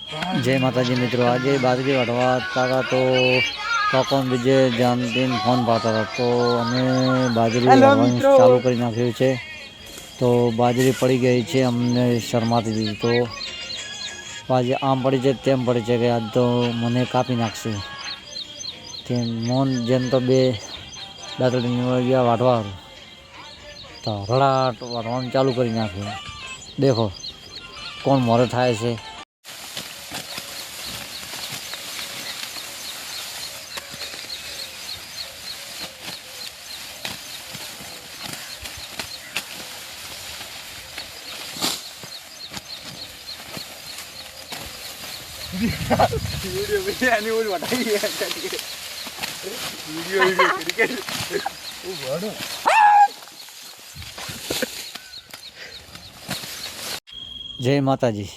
जय माता जी मित्रों। आज बाजरी वाटवा था तो पापा बीजे जानतीन फोन पाता था तो हमें बाजरी वाटवानी चालू कर नाख्યું છે। तो बाजरी पड़ी गई है, हमने शर्माती दी तो आज आम पड़ी है तेम पड़ी है कि आज तो मने कापी नाखशे तेम मोन जेम तो बे दातड़ी निवड़ गया वाटवा तो हड़ाट वाटवानी चालू कर नाख्યું। देखो कौन मोरे थाय छे। वीडियो में आने वाली बताई है वीडियो क्रिकेट वो बड़ो। जय माता जी।